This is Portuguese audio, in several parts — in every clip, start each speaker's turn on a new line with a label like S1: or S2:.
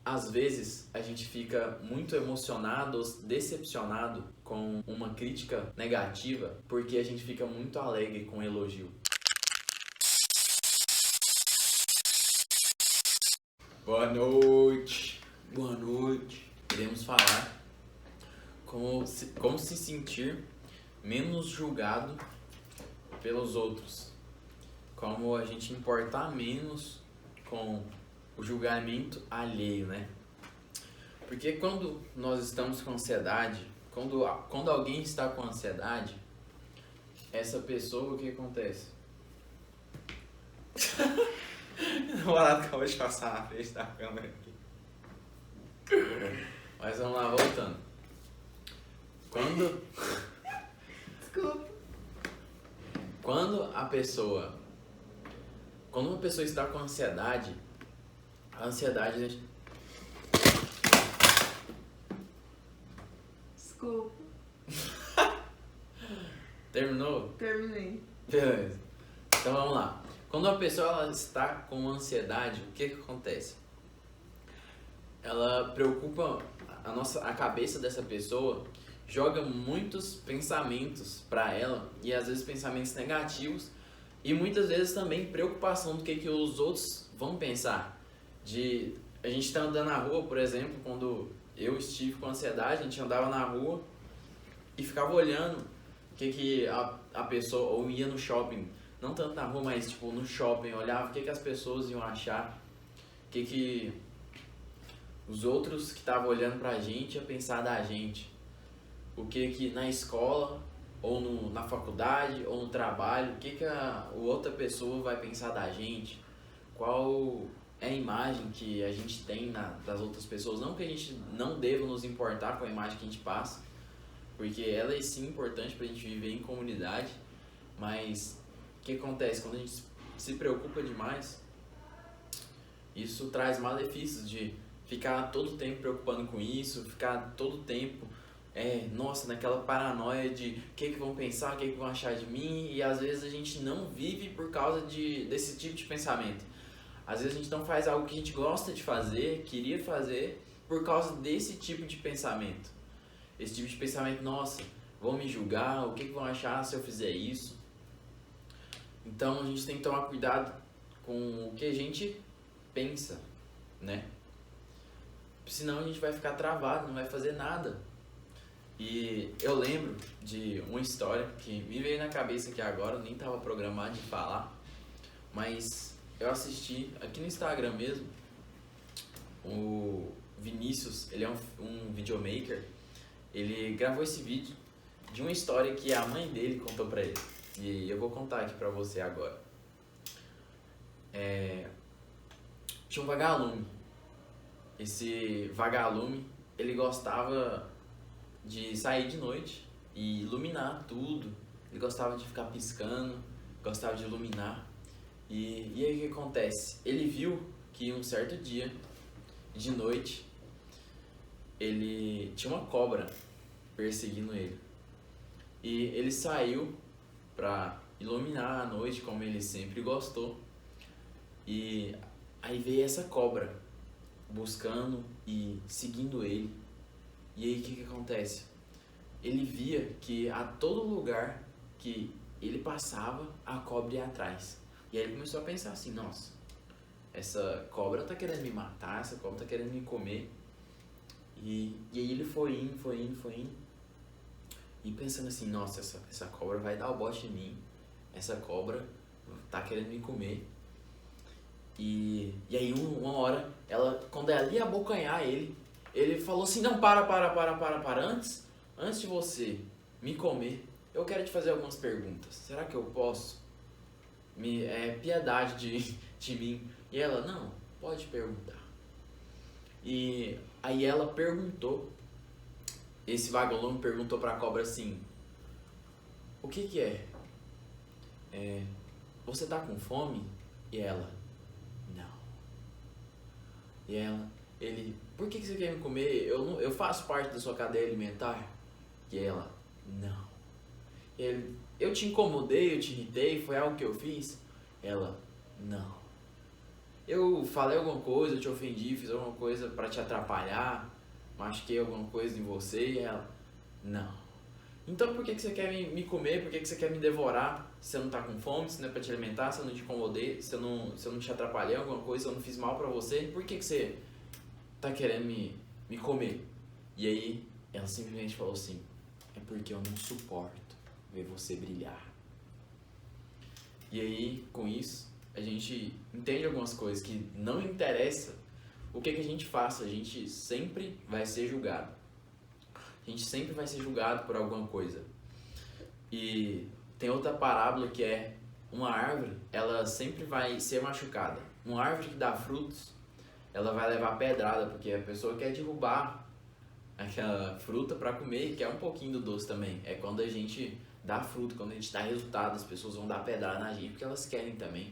S1: Às vezes a gente fica muito emocionado ou decepcionado com uma crítica negativa porque a gente fica muito alegre com o elogio. Boa noite. Boa noite. Iremos falar como se sentir menos julgado pelos outros. Como a gente importar menos com o julgamento alheio, né? Porque quando nós estamos com ansiedade, quando alguém está com ansiedade, essa pessoa, o que acontece? O namorado acabou de passar na frente da câmera aqui. Mas vamos lá, voltando.
S2: Desculpa.
S1: Quando uma pessoa está com ansiedade, a ansiedade...
S2: Desculpa.
S1: Terminou?
S2: Terminei.
S1: Beleza. Então vamos lá. Quando a pessoa ela está com ansiedade, o que acontece? Ela preocupa a cabeça dessa pessoa, joga muitos pensamentos para ela e às vezes pensamentos negativos e muitas vezes também preocupação do que os outros vão pensar. A gente tá andando na rua, por exemplo, quando eu estive com ansiedade, a gente andava na rua e ficava olhando o que a pessoa, ou ia no shopping, não tanto na rua, mas tipo no shopping, olhava o que as pessoas iam achar, o que os outros que estavam olhando pra gente iam pensar da gente, o que na escola, ou na faculdade, ou no trabalho, o que a outra pessoa vai pensar da gente, qual é a imagem que a gente tem das outras pessoas. Não que a gente não deva nos importar com a imagem que a gente passa, porque ela é sim importante pra gente viver em comunidade, mas o que acontece? Quando a gente se preocupa demais, isso traz malefícios de ficar todo o tempo preocupando com isso, ficar todo o tempo, naquela paranoia de o que vão pensar, o que vão achar de mim, e às vezes a gente não vive por causa desse tipo de pensamento. Às vezes a gente não faz algo que a gente gosta de fazer, queria fazer, por causa desse tipo de pensamento. Esse tipo de pensamento, nossa, vão me julgar, o que vão achar se eu fizer isso? Então a gente tem que tomar cuidado com o que a gente pensa, né? Senão a gente vai ficar travado, não vai fazer nada. E eu lembro de uma história que me veio na cabeça aqui agora, nem estava programado de falar, mas eu assisti aqui no Instagram mesmo. O Vinícius, ele é um videomaker, ele gravou esse vídeo de uma história que a mãe dele contou pra ele. E eu vou contar aqui pra você agora. Tinha um vagalume. Esse vagalume, ele gostava de sair de noite e iluminar tudo. Ele gostava de ficar piscando, gostava de iluminar. E aí o que acontece? Ele viu que um certo dia, de noite, ele tinha uma cobra perseguindo ele. E ele saiu pra iluminar a noite, como ele sempre gostou. E aí veio essa cobra buscando e seguindo ele. E aí o que acontece? Ele via que a todo lugar que ele passava, a cobra ia atrás. E aí ele começou a pensar assim, nossa, essa cobra tá querendo me matar, essa cobra tá querendo me comer. E aí ele foi indo. E pensando assim, nossa, essa cobra vai dar o bote em mim. Essa cobra tá querendo me comer. E aí uma hora, quando ela ia abocanhar ele falou assim, não, para, antes de você me comer, eu quero te fazer algumas perguntas. Será que eu posso? Piedade de mim. E ela, não, pode perguntar. E aí ela perguntou, esse vagalume perguntou pra cobra assim, o que é? Você tá com fome? E ela, não. E ele, por que você quer me comer? Eu faço parte da sua cadeia alimentar? E ela, não. E ele, eu te incomodei, eu te irritei, foi algo que eu fiz? Ela, não. eu falei alguma coisa, eu te ofendi, fiz alguma coisa pra te atrapalhar, machuquei alguma coisa em você, e ela, não. Então por que você quer me comer, por que você quer me devorar, se você não tá com fome, se não é pra te alimentar, se eu não te incomodei, se eu não te atrapalhei em alguma coisa, se eu não fiz mal pra você, por que você tá querendo me comer? E aí ela simplesmente falou assim, é porque eu não suporto ver você brilhar. E aí, com isso, a gente entende algumas coisas que não interessa o que a gente faça, a gente sempre vai ser julgado. A gente sempre vai ser julgado por alguma coisa. E tem outra parábola que é uma árvore, ela sempre vai ser machucada. Uma árvore que dá frutos, ela vai levar pedrada, porque a pessoa quer derrubar aquela fruta para comer, que é um pouquinho do doce também. É quando a gente dá fruto, quando a gente dá resultado, as pessoas vão dar pedrada na gente, porque elas querem também.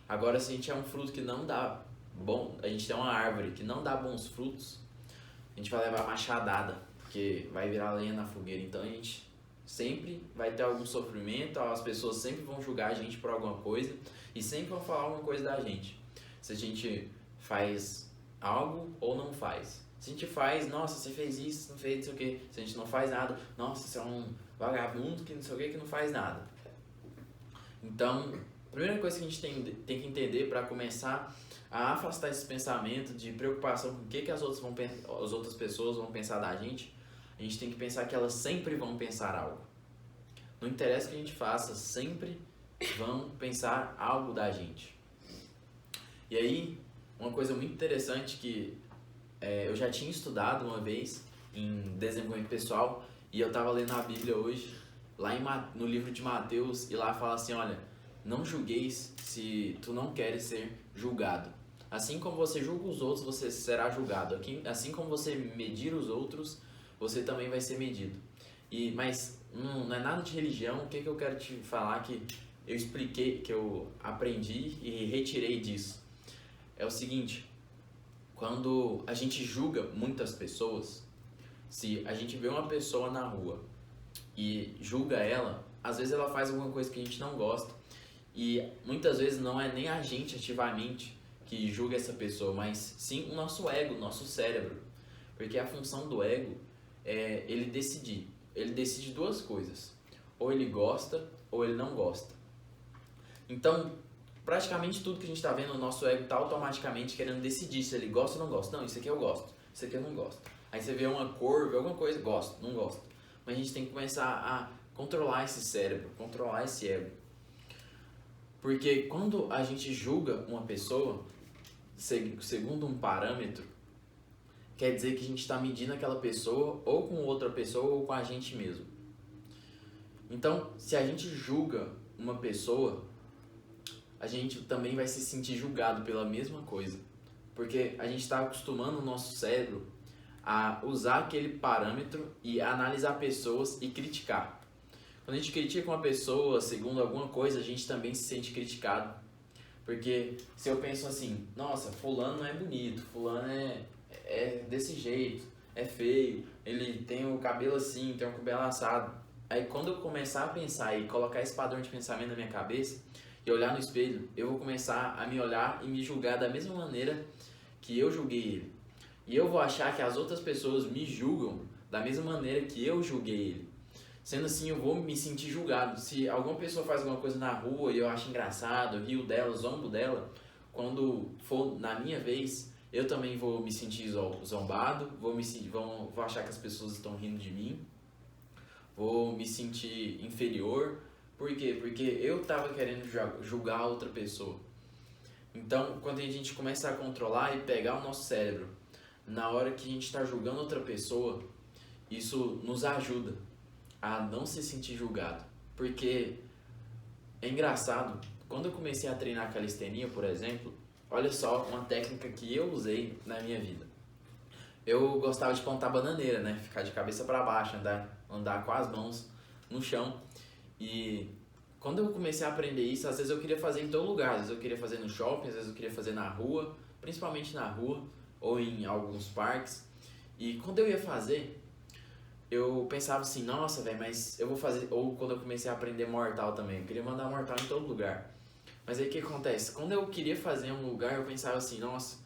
S1: Agora, se a gente é um fruto que não dá bom, a gente tem uma árvore que não dá bons frutos, a gente vai levar machadada, porque vai virar lenha na fogueira. Então a gente sempre vai ter algum sofrimento, as pessoas sempre vão julgar a gente por alguma coisa e sempre vão falar alguma coisa da gente. Se a gente faz algo ou não faz. Se a gente faz, nossa, você fez isso, não fez, não sei o que. Se a gente não faz nada, nossa, você é um vagabundo que não sei o que não faz nada. Então, a primeira coisa que a gente tem que entender para começar a afastar esse pensamento de preocupação com o que as outras pessoas vão pensar da gente, a gente tem que pensar que elas sempre vão pensar algo. Não interessa o que a gente faça, sempre vão pensar algo da gente. E aí, uma coisa muito interessante que eu já tinha estudado uma vez em desenvolvimento pessoal, e eu estava lendo a Bíblia hoje, lá no livro de Mateus, e lá fala assim, olha, não julgueis se tu não queres ser julgado. Assim como você julga os outros, você será julgado. Assim como você medir os outros, você também vai ser medido. Mas não é nada de religião. O que eu quero te falar que eu expliquei, que eu aprendi e retirei disso? É o seguinte, quando a gente julga muitas pessoas, se a gente vê uma pessoa na rua e julga ela, às vezes ela faz alguma coisa que a gente não gosta e muitas vezes não é nem a gente ativamente que julga essa pessoa, mas sim o nosso ego, o nosso cérebro, porque a função do ego é ele decide duas coisas, ou ele gosta ou ele não gosta. Então, praticamente tudo que a gente está vendo, o nosso ego está automaticamente querendo decidir se ele gosta ou não gosta. Não, isso aqui eu gosto, isso aqui eu não gosto. Aí você vê uma cor, vê alguma coisa, gosto, não gosto. Mas a gente tem que começar a controlar esse cérebro, controlar esse ego. Porque quando a gente julga uma pessoa, segundo um parâmetro, quer dizer que a gente está medindo aquela pessoa ou com outra pessoa ou com a gente mesmo. Então, se a gente julga uma pessoa, a gente também vai se sentir julgado pela mesma coisa. Porque a gente está acostumando o nosso cérebro a usar aquele parâmetro e analisar pessoas e criticar. Quando a gente critica uma pessoa segundo alguma coisa, a gente também se sente criticado. Porque se eu penso assim, nossa, fulano não é bonito, fulano é desse jeito, é feio, ele tem o cabelo assim, tem o cabelo assado. Aí quando eu começar a pensar e colocar esse padrão de pensamento na minha cabeça e olhar no espelho, eu vou começar a me olhar e me julgar da mesma maneira que eu julguei ele. E eu vou achar que as outras pessoas me julgam da mesma maneira que eu julguei ele. Sendo assim, eu vou me sentir julgado. Se alguma pessoa faz alguma coisa na rua e eu acho engraçado, eu rio dela, zombo dela, quando for na minha vez, eu também vou me sentir zombado, vou achar que as pessoas estão rindo de mim, vou me sentir inferior. Por quê? Porque eu estava querendo julgar outra pessoa. Então, quando a gente começa a controlar e pegar o nosso cérebro, na hora que a gente está julgando outra pessoa, isso nos ajuda a não se sentir julgado. Porque é engraçado, quando eu comecei a treinar calistenia, por exemplo, olha só uma técnica que eu usei na minha vida. Eu gostava de contar bananeira, né? Ficar de cabeça para baixo, andar com as mãos no chão. E quando eu comecei a aprender isso, às vezes eu queria fazer em todo lugar. Às vezes eu queria fazer no shopping, às vezes eu queria fazer na rua, principalmente na rua ou em alguns parques. E quando eu ia fazer, eu pensava assim, nossa, velho, mas eu vou fazer... Ou quando eu comecei a aprender mortal também, eu queria mandar mortal em todo lugar. Mas aí o que acontece? Quando eu queria fazer um lugar, eu pensava assim, nossa,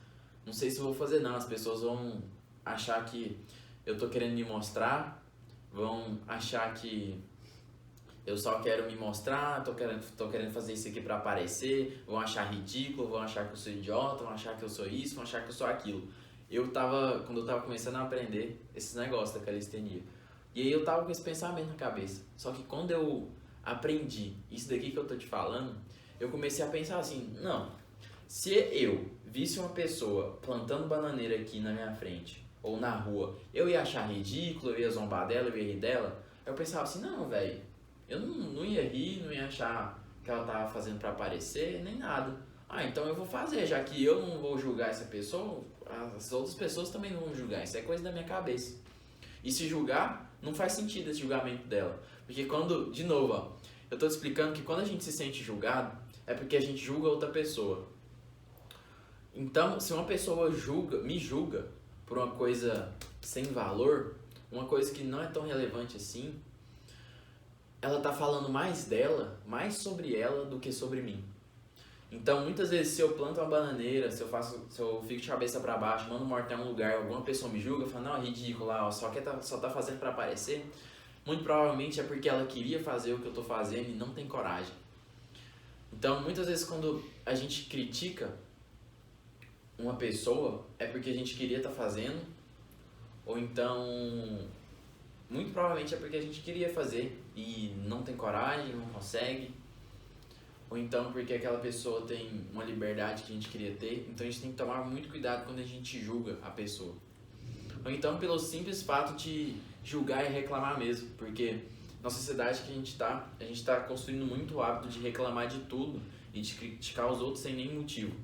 S1: não sei se eu vou fazer não, as pessoas vão achar que eu tô querendo me mostrar, vão achar que eu só quero me mostrar, tô querendo fazer isso aqui pra aparecer, vão achar ridículo, vão achar que eu sou idiota, vão achar que eu sou isso, vão achar que eu sou aquilo. Quando eu tava começando a aprender esses negócios da calistenia, e aí eu tava com esse pensamento na cabeça. Só que quando eu aprendi isso daqui que eu tô te falando, eu comecei a pensar assim, não, se eu visse uma pessoa plantando bananeira aqui na minha frente, ou na rua, eu ia achar ridículo, eu ia zombar dela, eu ia rir dela. Eu pensava assim, não, velho, eu não ia rir, não ia achar que ela tava fazendo pra aparecer, nem nada. Ah, então eu vou fazer, já que eu não vou julgar essa pessoa, as outras pessoas também não vão julgar, isso é coisa da minha cabeça. E se julgar, não faz sentido esse julgamento dela. Porque quando, de novo, ó, eu tô te explicando que quando a gente se sente julgado, é porque a gente julga outra pessoa. Então, se uma pessoa me julga por uma coisa sem valor, uma coisa que não é tão relevante assim, ela tá falando mais dela, mais sobre ela do que sobre mim. Então, muitas vezes, se eu planto uma bananeira, se eu fico de cabeça pra baixo, mando morto em um lugar, alguma pessoa me julga, fala, não, é ridículo lá, ó, só tá fazendo pra aparecer, muito provavelmente é porque ela queria fazer o que eu tô fazendo e não tem coragem. Então, muitas vezes, quando a gente critica uma pessoa, é porque a gente queria estar fazendo, ou então, muito provavelmente é porque a gente queria fazer e não tem coragem, não consegue, ou então porque aquela pessoa tem uma liberdade que a gente queria ter, então a gente tem que tomar muito cuidado quando a gente julga a pessoa. Ou então pelo simples fato de julgar e reclamar mesmo, porque na sociedade que a gente tá construindo muito o hábito de reclamar de tudo e de criticar os outros sem nenhum motivo.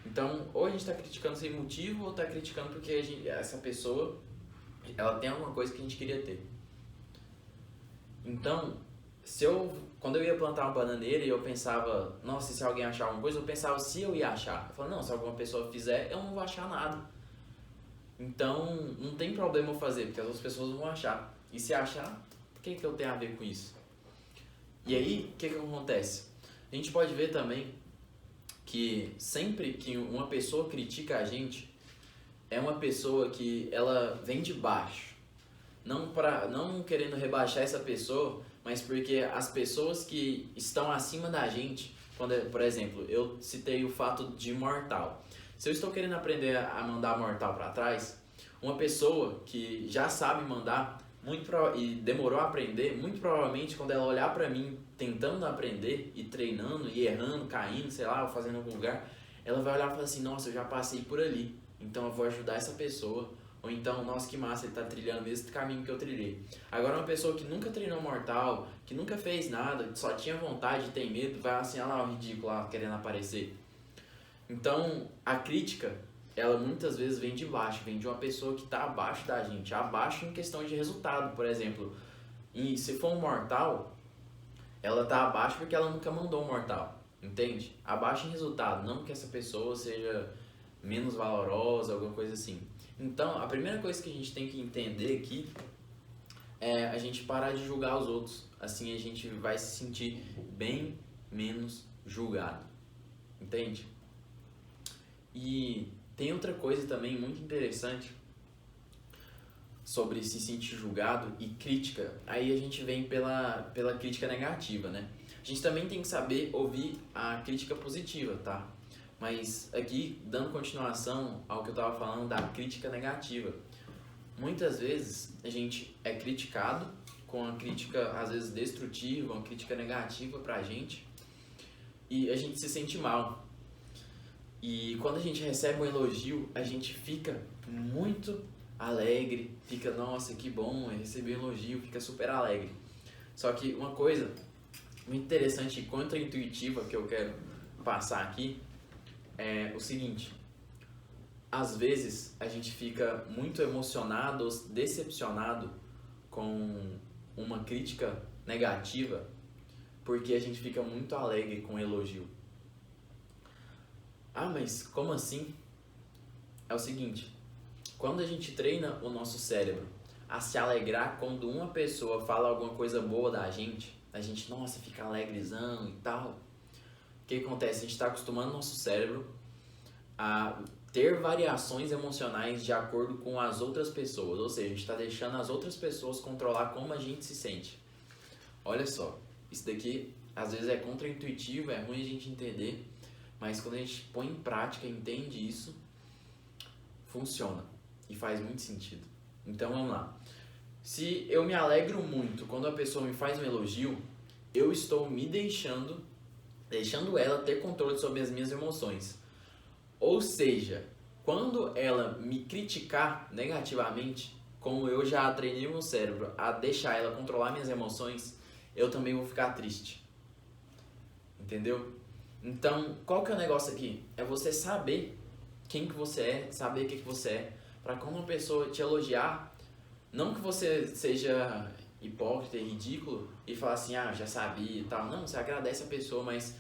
S1: Então, ou a gente está criticando sem motivo, ou está criticando porque essa pessoa, ela tem alguma coisa que a gente queria ter. Então, quando eu ia plantar uma bananeira e eu pensava, nossa, se alguém achar alguma coisa, eu pensava se eu ia achar. Eu falava, não, se alguma pessoa fizer, eu não vou achar nada. Então, não tem problema eu fazer, porque as outras pessoas não vão achar. E se achar, o que eu tenho a ver com isso? E aí, o que acontece? A gente pode ver também que sempre que uma pessoa critica a gente, é uma pessoa que ela vem de baixo. Não querendo rebaixar essa pessoa, mas porque as pessoas que estão acima da gente, por exemplo, eu citei o fato de mortal. Se eu estou querendo aprender a mandar mortal para trás, uma pessoa que já sabe mandar e demorou a aprender, muito provavelmente quando ela olhar para mim tentando aprender e treinando e errando, caindo, sei lá, ou fazendo em algum lugar, ela vai olhar e falar assim, nossa, eu já passei por ali, então eu vou ajudar essa pessoa. Ou então, nossa, que massa, ele tá trilhando esse caminho que eu trilhei. Agora uma pessoa que nunca treinou mortal, que nunca fez nada, só tinha vontade, tem medo, vai assim, olha lá o ridículo lá, querendo aparecer. Então, a crítica, ela muitas vezes vem de baixo, vem de uma pessoa que está abaixo da gente, abaixo em questão de resultado, por exemplo. E se for um mortal, ela está abaixo porque ela nunca mandou um mortal, entende? Abaixo em resultado, não que essa pessoa seja menos valorosa, alguma coisa assim. Então, a primeira coisa que a gente tem que entender aqui é a gente parar de julgar os outros. Assim a gente vai se sentir bem menos julgado, entende? E tem outra coisa também muito interessante sobre se sentir julgado e crítica. Aí a gente vem pela crítica negativa, né? A gente também tem que saber ouvir a crítica positiva, tá? Mas aqui, dando continuação ao que eu estava falando da crítica negativa. Muitas vezes a gente é criticado com uma crítica, às vezes, destrutiva, uma crítica negativa pra gente. E a gente se sente mal. E quando a gente recebe um elogio, a gente fica muito alegre, fica, nossa, que bom, eu recebi um elogio, fica super alegre. Só que uma coisa muito interessante e contra-intuitiva que eu quero passar aqui é o seguinte: às vezes a gente fica muito emocionado ou decepcionado com uma crítica negativa porque a gente fica muito alegre com o elogio. Ah, mas como assim? É o seguinte, quando a gente treina o nosso cérebro a se alegrar quando uma pessoa fala alguma coisa boa da gente, a gente, nossa, fica alegrezão e tal. O que acontece? A gente está acostumando nosso cérebro a ter variações emocionais de acordo com as outras pessoas. Ou seja, a gente está deixando as outras pessoas controlar como a gente se sente. Olha só, isso daqui às vezes é contraintuitivo, é ruim a gente entender, mas quando a gente põe em prática, entende isso, funciona e faz muito sentido. Então vamos lá. Se eu me alegro muito quando a pessoa me faz um elogio, eu estou me deixando ela ter controle sobre as minhas emoções. Ou seja, quando ela me criticar negativamente, como eu já treinei o meu cérebro a deixar ela controlar minhas emoções, eu também vou ficar triste. Entendeu? Então, qual que é o negócio aqui? É você saber quem que você é, saber o que você é, para quando uma pessoa te elogiar, não que você seja hipócrita e ridículo e falar assim, ah, já sabia e tal. Não, você agradece a pessoa, mas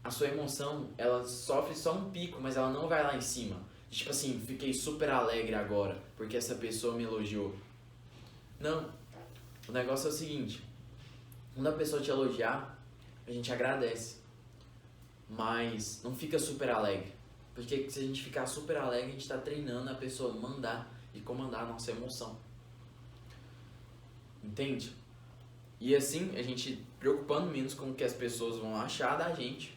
S1: a sua emoção, ela sofre só um pico, mas ela não vai lá em cima. Tipo assim, fiquei super alegre agora porque essa pessoa me elogiou. Não, o negócio é o seguinte, quando a pessoa te elogiar, a gente agradece, mas não fica super alegre. Porque se a gente ficar super alegre, a gente está treinando a pessoa a mandar e comandar a nossa emoção. Entende? E assim, a gente preocupando menos com o que as pessoas vão achar da gente,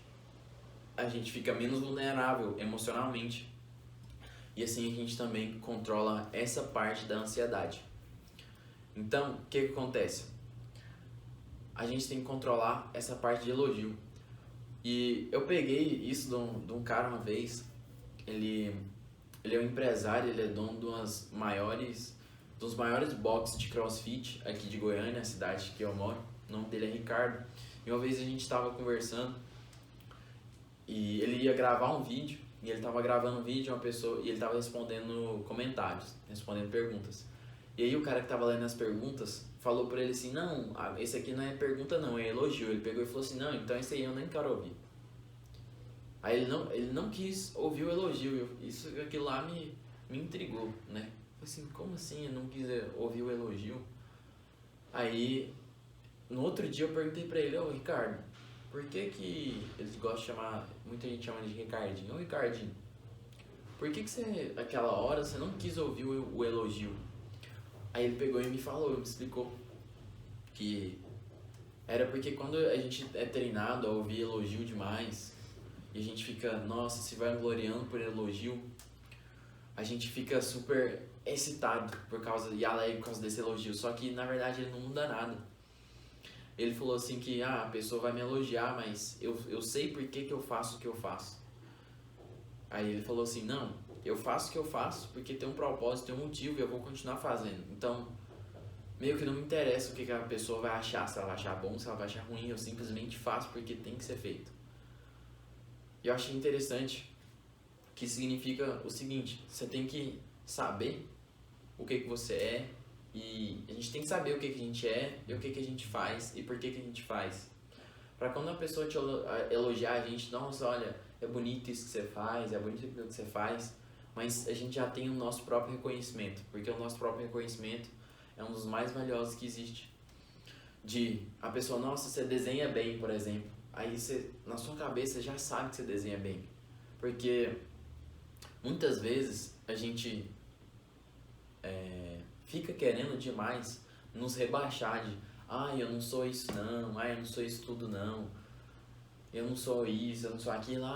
S1: a gente fica menos vulnerável emocionalmente. E assim a gente também controla essa parte da ansiedade. Então, o que acontece? A gente tem que controlar essa parte de elogio. E eu peguei isso de um cara uma vez. Ele é um empresário, ele é dono dos maiores boxes de CrossFit aqui de Goiânia, a cidade que eu moro. O nome dele é Ricardo. E uma vez a gente estava conversando e ele ia gravar um vídeo. E ele estava gravando um vídeo, uma pessoa, e ele estava respondendo comentários, respondendo perguntas. E aí o cara que estava lendo as perguntas falou pra ele assim, não, esse aqui não é pergunta não, é elogio. Ele pegou e falou assim, não, então esse aí eu nem quero ouvir. Aí ele não quis ouvir o elogio, aquilo lá me intrigou, né? Eu falei assim, como assim eu não quis ouvir o elogio? Aí, no outro dia eu perguntei pra ele, ô Ricardo, por que eles gostam de chamar, muita gente chama de Ricardinho, ô Ricardinho, por que você, aquela hora, você não quis ouvir o elogio? Aí ele pegou e me falou, me explicou que era porque quando a gente é treinado a ouvir elogio demais e a gente fica, nossa, se vai gloriando por elogio, a gente fica super excitado e alegre por causa desse elogio, só que na verdade ele não muda nada. Ele falou assim que a pessoa vai me elogiar, mas eu sei por que eu faço o que eu faço. Aí ele falou assim, não, eu faço o que eu faço porque tem um propósito, tem um motivo e eu vou continuar fazendo. Então, meio que não me interessa o que a pessoa vai achar, se ela vai achar bom, se ela vai achar ruim, eu simplesmente faço porque tem que ser feito. E eu achei interessante que significa o seguinte, você tem que saber o que você é e a gente tem que saber o que a gente é e o que a gente faz e por que a gente faz. Pra quando a pessoa te elogiar a gente, nossa, olha, é bonito isso que você faz, é bonito aquilo que você faz, mas a gente já tem o nosso próprio reconhecimento, porque o nosso próprio reconhecimento é um dos mais valiosos que existe. A pessoa, nossa, você desenha bem, por exemplo, aí você, na sua cabeça, já sabe que você desenha bem, porque muitas vezes a gente fica querendo demais nos rebaixar de eu não sou isso não, eu não sou isso tudo não, eu não sou isso, eu não sou aquilo,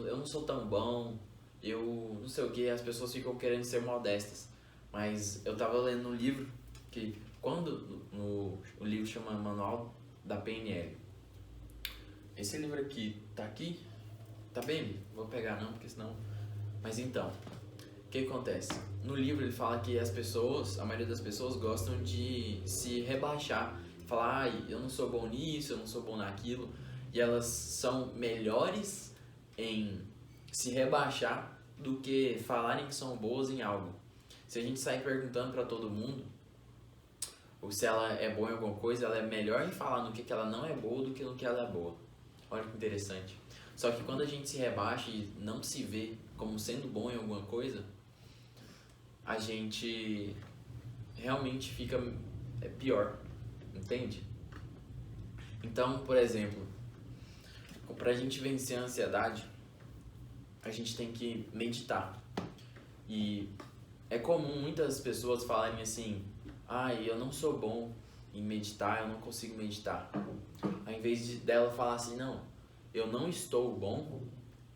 S1: eu não sou tão bom, eu não sei o que, as pessoas ficam querendo ser modestas. Mas eu tava lendo um livro que o livro chama Manual da PNL. Esse livro aqui, tá bem? Vou pegar não, porque senão... Mas então, o que acontece? No livro ele fala que a maioria das pessoas gostam de se rebaixar, falar, eu não sou bom nisso, eu não sou bom naquilo, e elas são melhores em se rebaixar do que falarem que são boas em algo. Se a gente sair perguntando pra todo mundo ou se ela é boa em alguma coisa, ela é melhor em falar no que ela não é boa do que no que ela é boa. Olha que interessante. Só que quando a gente se rebaixa e não se vê como sendo bom em alguma coisa, a gente realmente fica pior, entende? Então, por exemplo, pra gente vencer a ansiedade, a gente tem que meditar. E é comum muitas pessoas falarem assim: eu não sou bom em meditar, eu não consigo meditar. Ao invés dela falar assim: não, eu não estou bom,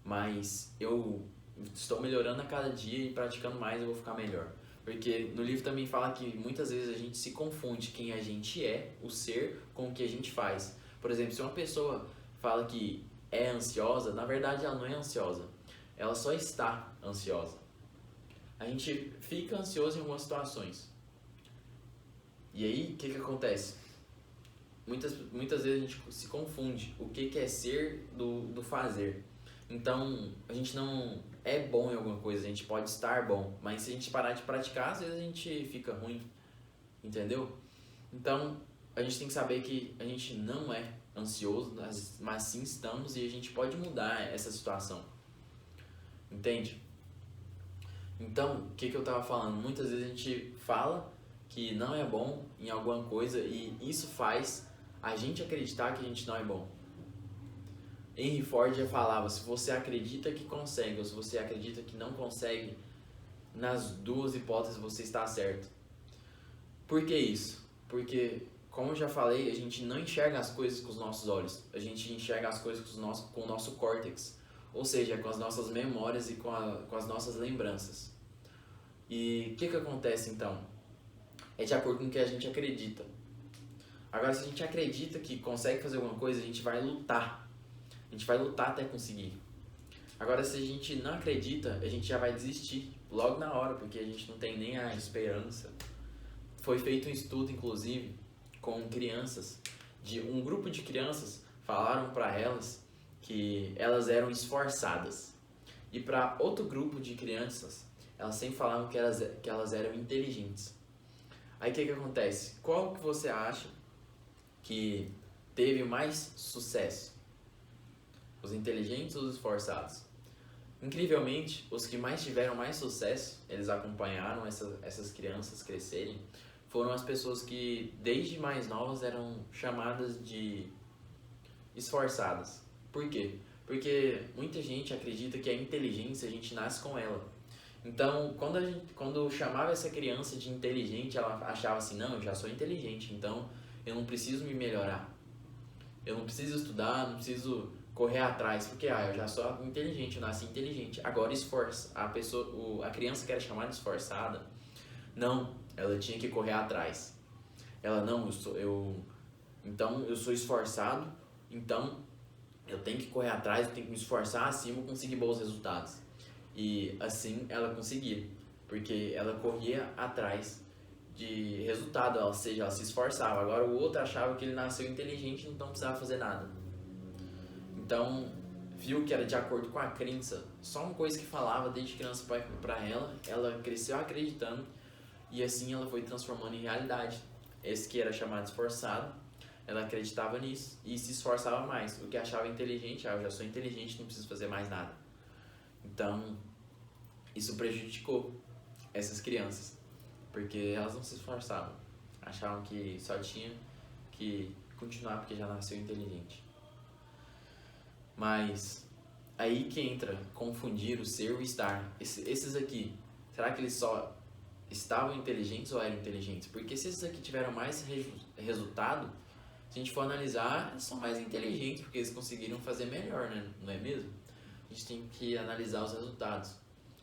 S1: mas eu estou melhorando a cada dia e praticando mais eu vou ficar melhor. Porque no livro também fala que muitas vezes a gente se confunde quem a gente é, o ser, com o que a gente faz. Por exemplo, se uma pessoa fala que é ansiosa, na verdade ela não é ansiosa, ela só está ansiosa. A gente fica ansioso em algumas situações. E aí, o que acontece? Muitas vezes a gente se confunde o que é ser do fazer. Então, a gente não é bom em alguma coisa, a gente pode estar bom, mas se a gente parar de praticar, às vezes a gente fica ruim, entendeu? Então, a gente tem que saber que a gente não é ansioso, mas sim estamos, e a gente pode mudar essa situação, entende? Então, o que eu tava falando? Muitas vezes a gente fala que não é bom em alguma coisa e isso faz a gente acreditar que a gente não é bom. Henry Ford já falava: se você acredita que consegue ou se você acredita que não consegue, nas duas hipóteses você está certo. Por que isso? Porque, como eu já falei, a gente não enxerga as coisas com os nossos olhos, a gente enxerga as coisas com o nosso córtex, ou seja, com as nossas memórias e com as nossas lembranças. E o que acontece então? É de acordo com o que a gente acredita. Agora, se a gente acredita que consegue fazer alguma coisa, a gente vai lutar. A gente vai lutar até conseguir. Agora, se a gente não acredita, a gente já vai desistir logo na hora, porque a gente não tem nem a esperança. Foi feito um estudo, inclusive, com crianças. Um grupo de crianças falaram para elas que elas eram esforçadas. E para outro grupo de crianças, elas sempre falavam que elas eram inteligentes. Aí o que acontece? Qual que você acha que teve mais sucesso? Os inteligentes ou os esforçados? Incrivelmente, os que mais tiveram mais sucesso, eles acompanharam essas crianças crescerem, foram as pessoas que desde mais novas eram chamadas de esforçadas. Por quê? Porque muita gente acredita que a inteligência a gente nasce com ela. Então, quando chamava essa criança de inteligente, ela achava assim: não, eu já sou inteligente, então eu não preciso me melhorar. Eu não preciso estudar, não preciso correr atrás, porque eu já sou inteligente, eu nasci inteligente. Agora a criança que era chamada de esforçada, não, ela tinha que correr atrás. Ela não, então eu sou esforçado, então eu tenho que correr atrás, eu tenho que me esforçar assim, vou conseguir bons resultados. E assim ela conseguia, porque ela corria atrás de resultado, ou seja, ela se esforçava. Agora o outro achava que ele nasceu inteligente e não precisava fazer nada. Então, viu que era de acordo com a crença, só uma coisa que falava desde criança para ela cresceu acreditando e assim ela foi transformando em realidade. Esse que era chamado esforçado, ela acreditava nisso e se esforçava mais. O que achava inteligente, eu já sou inteligente, não preciso fazer mais nada. Então, isso prejudicou essas crianças, porque elas não se esforçavam, achavam que só tinha que continuar porque já nasceu inteligente. Mas aí que entra confundir o ser e o estar. Esses aqui, será que eles só estavam inteligentes ou eram inteligentes? Porque se esses aqui tiveram mais resultado, se a gente for analisar, eles são mais inteligentes porque eles conseguiram fazer melhor, né? Não é mesmo? A gente tem que analisar os resultados.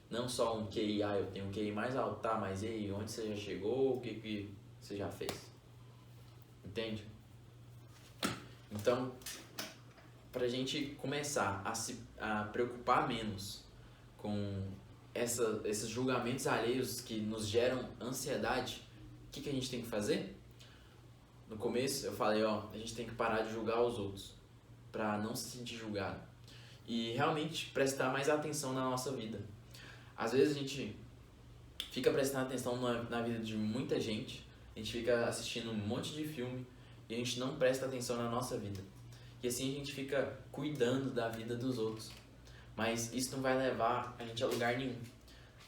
S1: Não só um QI, eu tenho um QI mais alto, tá? Mas e aí, onde você já chegou? O que você já fez? Entende? Então, pra gente começar a preocupar menos com esses julgamentos alheios que nos geram ansiedade, o que a gente tem que fazer? No começo eu falei, a gente tem que parar de julgar os outros, pra não se sentir julgado. E realmente prestar mais atenção na nossa vida. Às vezes a gente fica prestando atenção na vida de muita gente, a gente fica assistindo um monte de filme e a gente não presta atenção na nossa vida. E assim a gente fica cuidando da vida dos outros. Mas isso não vai levar a gente a lugar nenhum.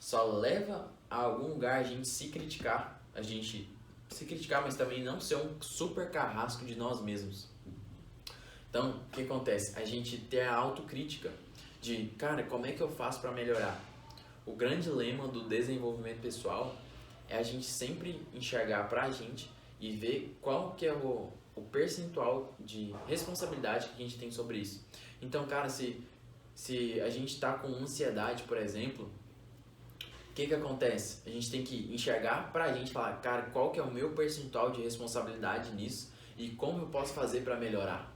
S1: Só leva a algum lugar a gente se criticar, mas também não ser um super carrasco de nós mesmos. Então, o que acontece? A gente ter a autocrítica de, cara, como é que eu faço para melhorar? O grande lema do desenvolvimento pessoal é a gente sempre enxergar pra gente e ver qual que é o percentual de responsabilidade que a gente tem sobre isso. Então, cara, se a gente tá com ansiedade, por exemplo, o que acontece? A gente tem que enxergar pra gente e falar, cara, qual que é o meu percentual de responsabilidade nisso e como eu posso fazer pra melhorar?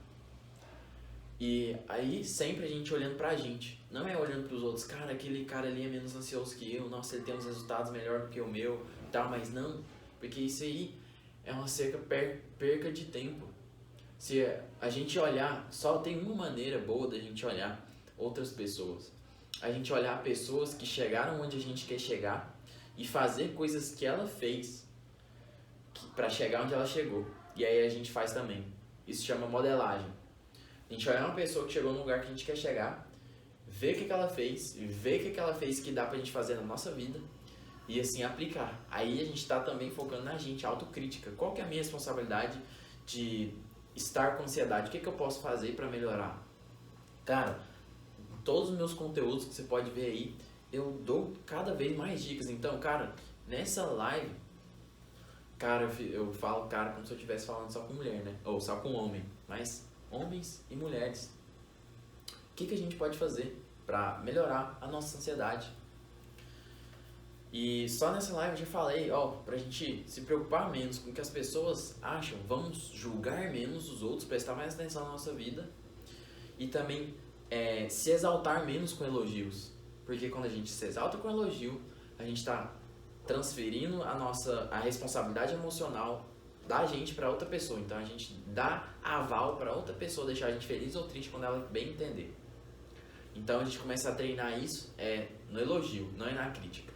S1: E aí sempre a gente olhando pra gente, não é olhando pros outros, cara, aquele cara ali é menos ansioso que eu, nossa, ele tem uns resultados melhor do que o meu, tal, mas não, porque isso aí é uma perca de tempo. Se a gente olhar, só tem uma maneira boa da gente olhar outras pessoas. A gente olhar pessoas que chegaram onde a gente quer chegar e fazer coisas que ela fez pra chegar onde ela chegou. E aí a gente faz também. Isso chama modelagem. A gente olhar uma pessoa que chegou no lugar que a gente quer chegar, ver o que ela fez, ver o que ela fez que dá pra gente fazer na nossa vida e assim aplicar. Aí a gente tá também focando na gente, autocrítica. Qual que é a minha responsabilidade de estar com ansiedade? O que eu posso fazer pra melhorar? Cara, todos os meus conteúdos que você pode ver aí, eu dou cada vez mais dicas. Então, cara, nessa live, cara, eu falo cara como se eu estivesse falando só com mulher, né? Ou só com homem, mas homens e mulheres. O que a gente pode fazer para melhorar a nossa ansiedade? E só nessa live eu já falei, ó, pra gente se preocupar menos com o que as pessoas acham, vamos julgar menos os outros, prestar mais atenção na nossa vida e também se exaltar menos com elogios. Porque quando a gente se exalta com elogio, a gente está transferindo a responsabilidade emocional da gente para outra pessoa. Então a gente dá aval para outra pessoa deixar a gente feliz ou triste quando ela bem entender. Então a gente começa a treinar isso no elogio, não é na crítica.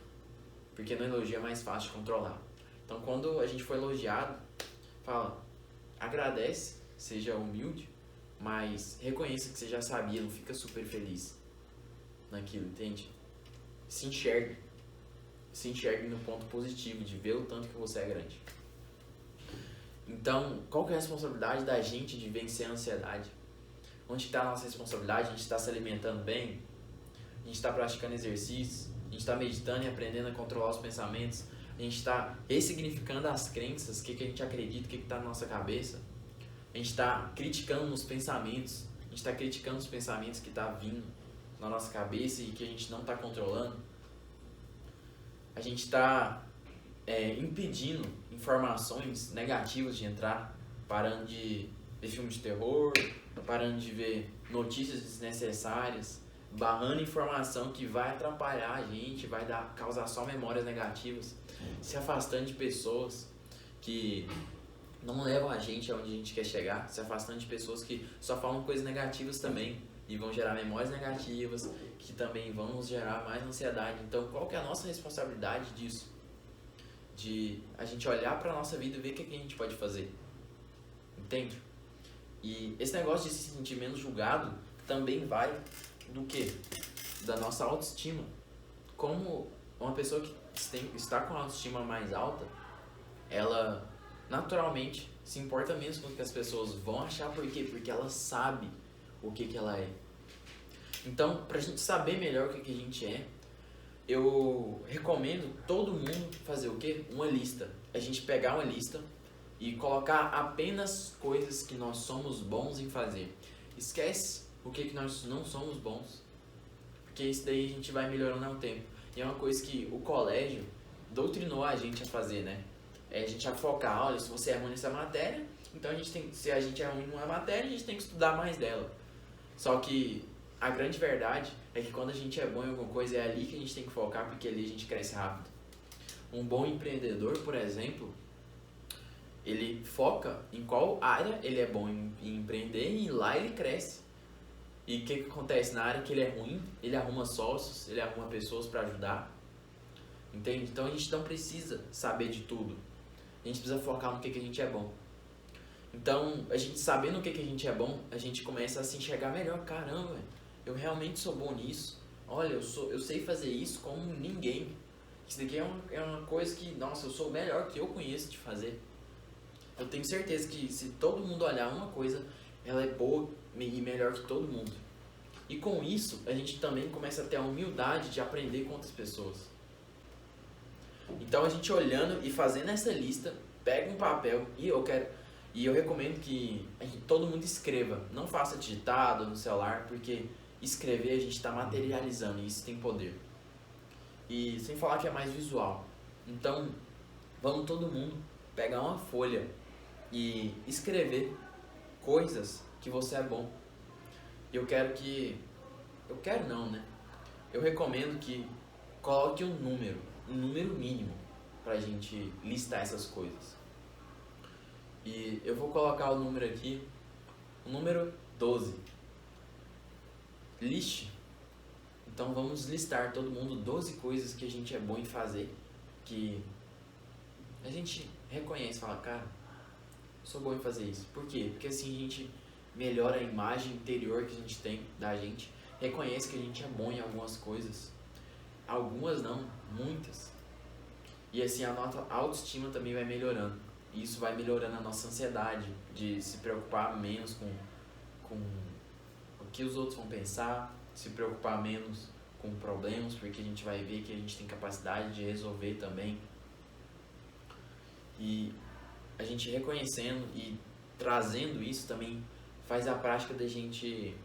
S1: Porque no elogio é mais fácil de controlar. Então quando a gente for elogiado, fala, agradece, seja humilde, mas reconheça que você já sabia, não fica super feliz naquilo, entende? Se enxergue no ponto positivo, de ver o tanto que você é grande. Então, qual que é a responsabilidade da gente de vencer a ansiedade? Onde está a nossa responsabilidade? A gente está se alimentando bem? A gente está praticando exercícios? A gente está meditando e aprendendo a controlar os pensamentos? A gente está ressignificando as crenças, o que a gente acredita, o que está na nossa cabeça? A gente está criticando os pensamentos? A gente está criticando os pensamentos que estão vindo na nossa cabeça e que a gente não está controlando? A gente está impedindo informações negativas de entrar, parando de ver filmes de terror, parando de ver notícias desnecessárias, barrando informação que vai atrapalhar a gente, vai causar só memórias negativas, se afastando de pessoas que não levam a gente aonde a gente quer chegar, se afastando de pessoas que só falam coisas negativas também e vão gerar memórias negativas, que também vão nos gerar mais ansiedade. Então, qual que é a nossa responsabilidade disso? De a gente olhar para a nossa vida e ver o que a gente pode fazer. Entende? E esse negócio de se sentir menos julgado também vai do quê? Da nossa autoestima. Como uma pessoa que está com a autoestima mais alta, ela naturalmente se importa menos com o que as pessoas vão achar. Por quê? Porque ela sabe o que ela é. Então, pra gente saber melhor o que a gente é, eu recomendo todo mundo fazer o quê? Uma lista. A gente pegar uma lista e colocar apenas coisas que nós somos bons em fazer. Esquece o que nós não somos bons, porque isso daí a gente vai melhorando ao tempo. E é uma coisa que o colégio doutrinou a gente a fazer, né? A gente a focar, olha, se você é ruim nessa matéria, então se a gente é ruim numa matéria, a gente tem que estudar mais dela. Só que a grande verdade é que quando a gente é bom em alguma coisa, é ali que a gente tem que focar, porque ali a gente cresce rápido. Um bom empreendedor, por exemplo, ele foca em qual área ele é bom em empreender e lá ele cresce. E o que acontece? Na área que ele é ruim, ele arruma sócios, ele arruma pessoas para ajudar. Entende? Então a gente não precisa saber de tudo. A gente precisa focar no que a gente é bom. Então, a gente sabendo o que a gente é bom, a gente começa a se enxergar melhor. Caramba, eu realmente sou bom nisso. Olha, eu sei fazer isso como ninguém. Isso daqui é uma coisa que, nossa, eu sou o melhor que eu conheço de fazer. Eu tenho certeza que se todo mundo olhar uma coisa, ela é boa e melhor que todo mundo. E com isso, a gente também começa a ter a humildade de aprender com outras pessoas. Então a gente olhando e fazendo essa lista, pega um papel e eu recomendo que todo mundo escreva. Não faça digitado no celular, porque escrever a gente está materializando e isso tem poder. E sem falar que é mais visual. Então, vamos todo mundo pegar uma folha e escrever coisas que você é bom. Eu recomendo que coloque um número mínimo pra gente listar essas coisas. E eu vou colocar o número aqui, o número 12. Liste. Então vamos listar todo mundo 12 coisas que a gente é bom em fazer, que a gente reconhece, fala, cara, sou bom em fazer isso. Por quê? Porque assim a gente melhora a imagem interior que a gente tem da gente, reconhece que a gente é bom em algumas coisas, algumas não, muitas. E assim a nossa autoestima também vai melhorando. E isso vai melhorando a nossa ansiedade de se preocupar menos com o que os outros vão pensar, se preocupar menos com problemas, porque a gente vai ver que a gente tem capacidade de resolver também. E a gente reconhecendo e trazendo isso também faz a prática da gente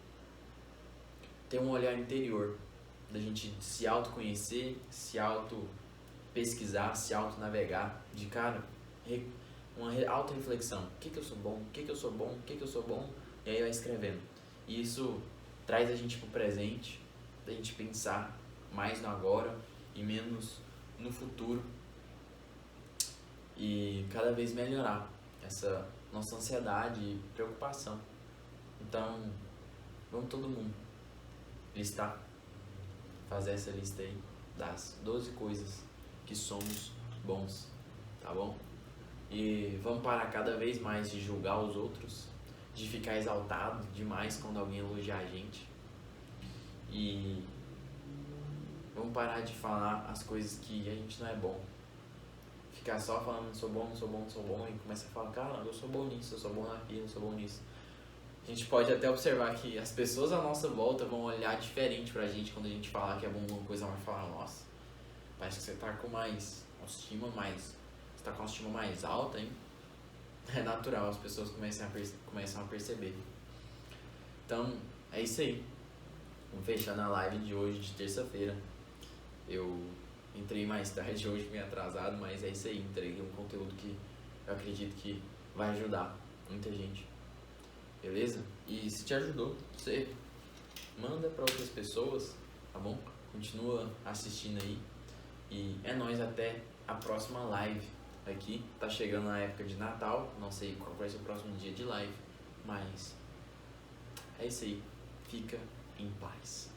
S1: ter um olhar interior, da gente se autoconhecer, se auto-pesquisar, se auto-navegar, de cara, uma auto-reflexão. O que eu sou bom? O que eu sou bom? O que eu sou bom? E aí vai escrevendo. E isso traz a gente pro presente, da gente pensar mais no agora e menos no futuro. E cada vez melhorar essa nossa ansiedade e preocupação. Então, vamos todo mundo listar, fazer essa lista aí das 12 coisas que somos bons, tá bom? E vamos parar cada vez mais de julgar os outros, de ficar exaltado demais quando alguém elogiar a gente. E vamos parar de falar as coisas que a gente não é bom. Ficar só falando sou bom, não sou bom, não sou bom, e começa a falar, cara, eu sou bom nisso, eu sou bom naquilo, eu sou bom nisso. A gente pode até observar que as pessoas à nossa volta vão olhar diferente pra gente quando a gente falar que é bom alguma coisa, vão falar, nossa, parece que você tá com mais autoestima, você tá com a autoestima mais alta, hein? É natural, as pessoas começam a perceber. Então, é isso aí. Vamos fechando a live de hoje, de terça-feira. Eu entrei mais tarde hoje, meio atrasado, mas é isso aí. Entreguei um conteúdo que eu acredito que vai ajudar muita gente. Beleza? E se te ajudou, você manda para outras pessoas, tá bom? Continua assistindo aí. E é nóis, até a próxima live aqui. Tá chegando a época de Natal, não sei qual vai ser o próximo dia de live, mas é isso aí. Fica em paz.